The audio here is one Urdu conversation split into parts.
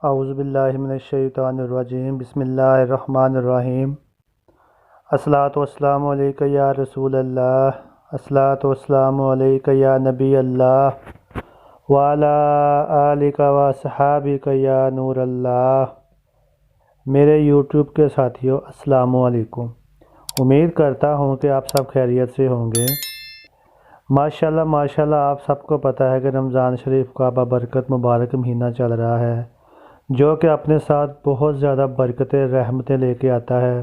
اعوذ باللہ من الشیطان الرجیم بسم اللہ الرحمن الرحیم۔ الصلاۃ والسلام علیک یا رسول اللہ، الصلاۃ والسلام علیک یا نبی اللہ، وعلی آلک و صحابک یا نور اللہ۔ میرے یوٹیوب کے ساتھیوں السلام علیکم، امید کرتا ہوں کہ آپ سب خیریت سے ہوں گے۔ ماشاءاللہ آپ سب کو پتہ ہے کہ رمضان شریف کا بابرکت مبارک مہینہ چل رہا ہے، جو کہ اپنے ساتھ بہت زیادہ برکتیں رحمتیں لے کے آتا ہے۔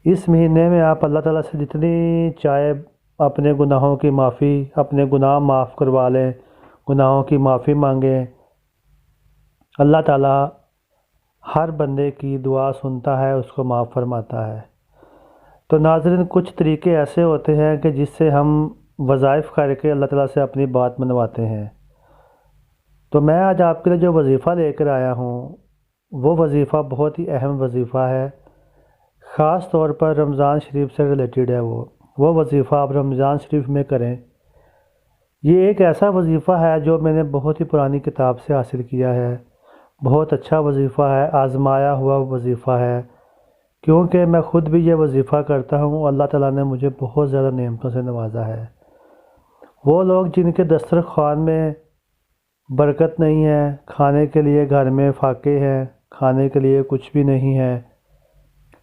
اس مہینے میں آپ اللہ تعالیٰ سے جتنی چاہے اپنے گناہوں کی معافی، اپنے گناہ معاف کروا لیں، گناہوں کی معافی مانگیں۔ اللہ تعالیٰ ہر بندے کی دعا سنتا ہے، اس کو معاف فرماتا ہے۔ تو ناظرین، کچھ طریقے ایسے ہوتے ہیں کہ جس سے ہم وظائف کر کے اللہ تعالیٰ سے اپنی بات منواتے ہیں۔ تو میں آج آپ کے لیے جو وظیفہ لے کر آیا ہوں وہ وظیفہ بہت ہی اہم وظیفہ ہے، خاص طور پر رمضان شریف سے ریلیٹڈ ہے۔ وہ وظیفہ آپ رمضان شریف میں کریں۔ یہ ایک ایسا وظیفہ ہے جو میں نے بہت ہی پرانی کتاب سے حاصل کیا ہے، بہت اچھا وظیفہ ہے، آزمایا ہوا وظیفہ ہے، کیونکہ میں خود بھی یہ وظیفہ کرتا ہوں۔ اللہ تعالیٰ نے مجھے بہت زیادہ نعمتوں سے نوازا ہے۔ وہ لوگ جن کے دسترخوان میں برکت نہیں ہے، کھانے کے لیے گھر میں فاقے ہیں، کھانے کے لیے کچھ بھی نہیں ہے،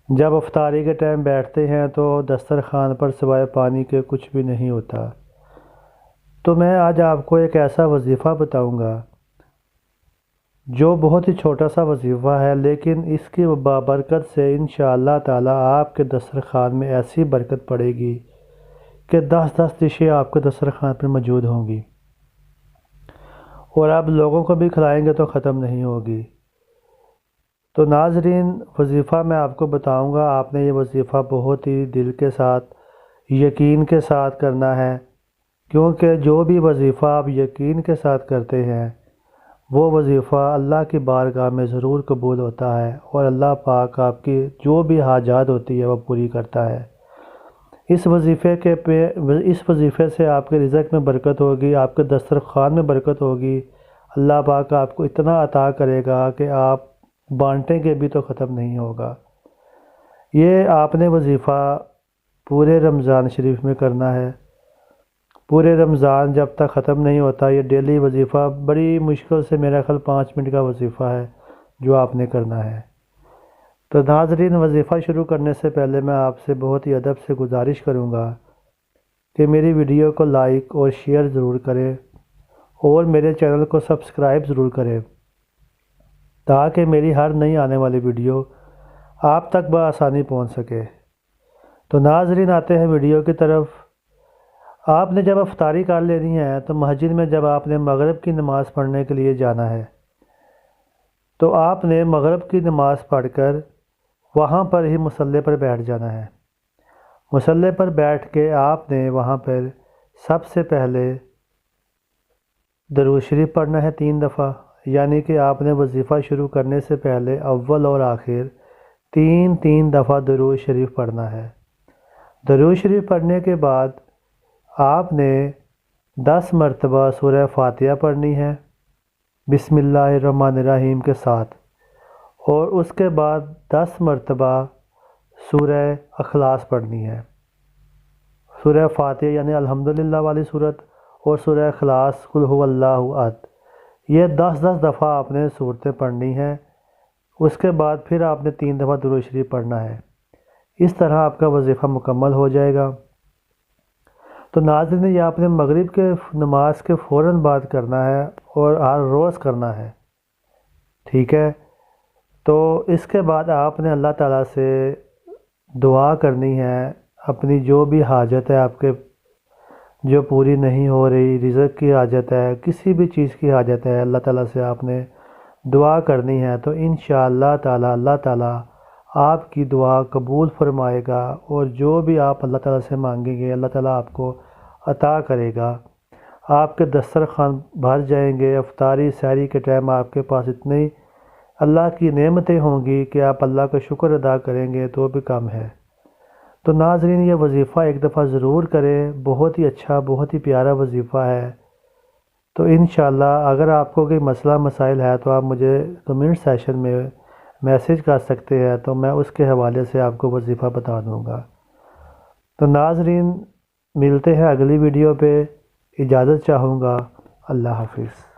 جب افطاری کے ٹائم بیٹھتے ہیں تو دسترخوان پر سوائے پانی کے کچھ بھی نہیں ہوتا۔ تو میں آج آپ کو ایک ایسا وظیفہ بتاؤں گا جو بہت ہی چھوٹا سا وظیفہ ہے، لیکن اس کی بابرکت سے انشاءاللہ تعالیٰ آپ کے دسترخوان میں ایسی برکت پڑے گی کہ 10 ڈشیں آپ کے دسترخوان پر موجود ہوں گی، اور آپ لوگوں کو بھی کھلائیں گے تو ختم نہیں ہوگی۔ تو ناظرین، وظیفہ میں آپ کو بتاؤں گا، آپ نے یہ وظیفہ بہت ہی دل کے ساتھ، یقین کے ساتھ کرنا ہے، کیونکہ جو بھی وظیفہ آپ یقین کے ساتھ کرتے ہیں وہ وظیفہ اللہ کی بارگاہ میں ضرور قبول ہوتا ہے، اور اللہ پاک آپ کی جو بھی حاجات ہوتی ہے وہ پوری کرتا ہے۔ اس وظیفے سے آپ کے رزق میں برکت ہوگی، آپ کے دسترخوان میں برکت ہوگی۔ اللہ پاک آپ کو اتنا عطا کرے گا کہ آپ بانٹیں گے بھی تو ختم نہیں ہوگا۔ یہ آپ نے وظیفہ پورے رمضان شریف میں کرنا ہے۔ پورے رمضان جب تک ختم نہیں ہوتا، یہ ڈیلی وظیفہ بڑی مشکل سے میرا خیال 5 منٹ کا وظیفہ ہے جو آپ نے کرنا ہے۔ تو ناظرین، وظیفہ شروع کرنے سے پہلے میں آپ سے بہت ہی ادب سے گزارش کروں گا کہ میری ویڈیو کو لائک اور شیئر ضرور کریں، اور میرے چینل کو سبسکرائب ضرور کریں، تاکہ میری ہر نئی آنے والی ویڈیو آپ تک بآسانی پہنچ سکے۔ تو ناظرین، آتے ہیں ویڈیو کی طرف۔ آپ نے جب افطاری کر لینی ہے تو مسجد میں جب آپ نے مغرب کی نماز پڑھنے کے لیے جانا ہے تو آپ نے مغرب کی نماز پڑھ کر وہاں پر ہی مصلی پر بیٹھ جانا ہے۔ مصلی پر بیٹھ کے آپ نے وہاں پر سب سے پہلے درود شریف پڑھنا ہے 3 دفعہ، یعنی کہ آپ نے وظیفہ شروع کرنے سے پہلے اول اور آخر 3 دفعہ درود شریف پڑھنا ہے۔ درود شریف پڑھنے کے بعد آپ نے 10 مرتبہ سورہ فاتحہ پڑھنی ہے بسم اللہ الرحمن الرحیم کے ساتھ، اور اس کے بعد 10 مرتبہ سورہ اخلاص پڑھنی ہے۔ سورہ فاتحہ یعنی الحمدللہ والی صورت، اور سورہ اخلاص قل هو اللہ احد، یہ 10 دفعہ آپ نے صورتیں پڑھنی ہیں۔ اس کے بعد پھر آپ نے 3 دفعہ درود شریف پڑھنا ہے۔ اس طرح آپ کا وظیفہ مکمل ہو جائے گا۔ تو ناظرین، یہ آپ نے مغرب کے نماز کے فوراً بعد کرنا ہے، اور ہر روز کرنا ہے، ٹھیک ہے؟ تو اس کے بعد آپ نے اللہ تعالیٰ سے دعا کرنی ہے، اپنی جو بھی حاجت ہے آپ کے جو پوری نہیں ہو رہی، رزق کی حاجت ہے، کسی بھی چیز کی حاجت ہے، اللہ تعالیٰ سے آپ نے دعا کرنی ہے، تو انشاءاللہ تعالیٰ اللہ تعالیٰ آپ کی دعا قبول فرمائے گا، اور جو بھی آپ اللہ تعالیٰ سے مانگیں گے اللہ تعالیٰ آپ کو عطا کرے گا۔ آپ کے دسترخوان بھر جائیں گے، افطاری سحری کے ٹائم آپ کے پاس اتنی اللہ کی نعمتیں ہوں گی کہ آپ اللہ کا شکر ادا کریں گے تو بھی کم ہے۔ تو ناظرین، یہ وظیفہ ایک دفعہ ضرور کریں، بہت ہی اچھا، بہت ہی پیارا وظیفہ ہے۔ تو انشاءاللہ اگر آپ کو کوئی مسئلہ مسائل ہے تو آپ مجھے کمنٹ سیشن میں میسیج کر سکتے ہیں، تو میں اس کے حوالے سے آپ کو وظیفہ بتا دوں گا۔ تو ناظرین، ملتے ہیں اگلی ویڈیو پہ، اجازت چاہوں گا، اللہ حافظ۔